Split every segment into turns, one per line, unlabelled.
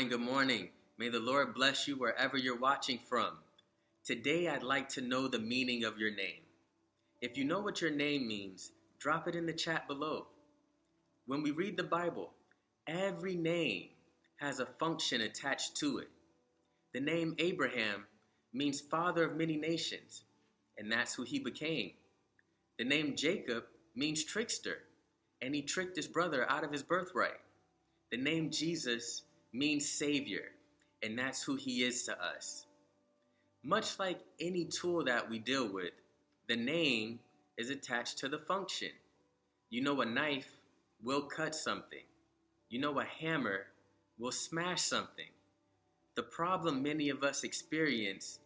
morning, good morning. May the Lord bless you wherever you're watching from. Today, I'd like to know the meaning of your name. If you know what your name means, drop it in the chat below. When we read the Bible, every name has a function attached to it. The name Abraham means father of many nations, and that's who he became. The name Jacob means trickster, and he tricked his brother out of his birthright. The name Jesus means Savior, and that's who he is to us. Much like any tool that we deal with, the name is attached to the function. You know, a knife will cut something. You know, a hammer will smash something. The problem many of us experience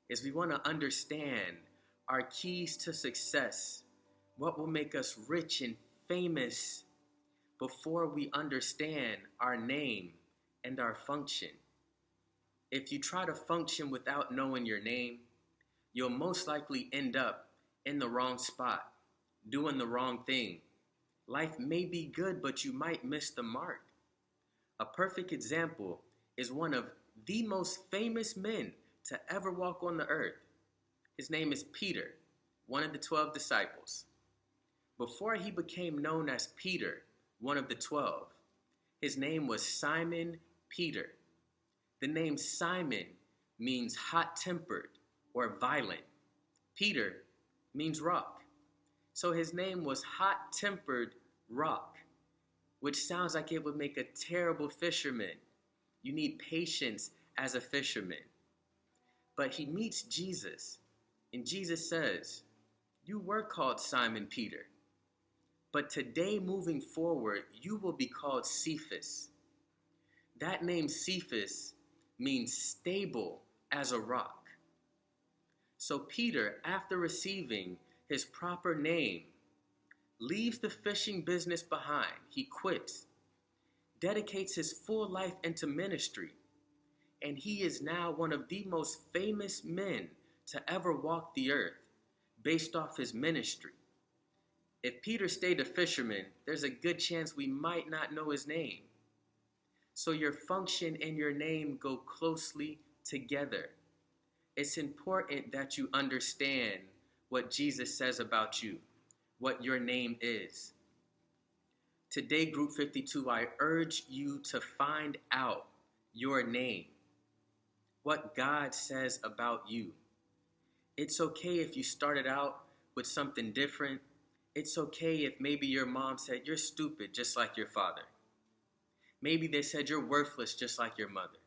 is we want to understand our keys to success, what will make us rich and famous, before we understand our name and our function. If you try to function without knowing your name, you'll most likely end up in the wrong spot, doing the wrong thing. Life may be good, but you might miss the mark. A perfect example is one of the most famous men to ever walk on the earth. His name is Peter, one of the 12 disciples. Before he became known as Peter, one of the 12, his name was Simon Peter. The name Simon means hot-tempered or violent. Peter means rock. So his name was Hot-Tempered Rock, which sounds like it would make a terrible fisherman. You need patience as a fisherman. But he meets Jesus, and Jesus says, "You were called Simon Peter, but today moving forward, you will be called Cephas." That name Cephas means stable as a rock. So Peter, after receiving his proper name, leaves the fishing business behind. He quits, dedicates his full life into ministry, and he is now one of the most famous men to ever walk the earth based off his ministry. If Peter stayed a fisherman, there's a good chance we might not know his name. So your function and your name go closely together. It's important that you understand what Jesus says about you, what your name is. Today, Group 52, I urge you to find out your name, what God says about you. It's okay if you started out with something different. It's okay if maybe your mom said, "You're stupid," just like your father. Maybe they said, "You're worthless," just like your mother.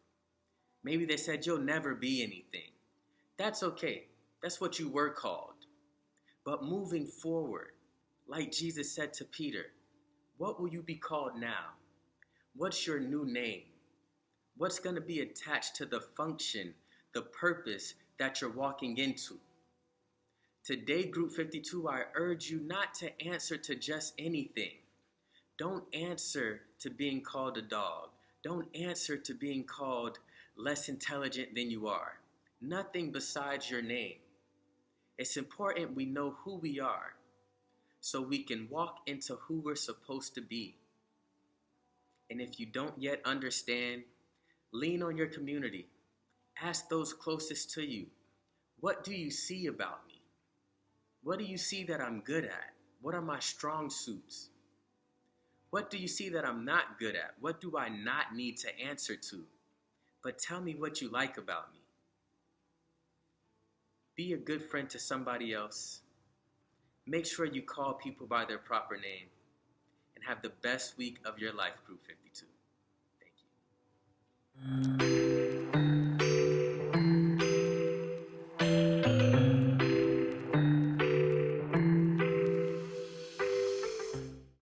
Maybe they said, "You'll never be anything." That's okay. That's what you were called. But moving forward, like Jesus said to Peter, what will you be called now? What's your new name? What's going to be attached to the function, the purpose that you're walking into? Today, Group 52, I urge you not to answer to just anything. Don't answer to being called a dog. Don't answer to being called less intelligent than you are. Nothing besides your name. It's important we know who we are so we can walk into who we're supposed to be. And if you don't yet understand, lean on your community. Ask those closest to you, what do you see about me? What do you see that I'm good at? What are my strong suits? What do you see that I'm not good at? What do I not need to answer to? But tell me what you like about me. Be a good friend to somebody else. Make sure you call people by their proper name. And have the best week of your life, Group 52. Thank you.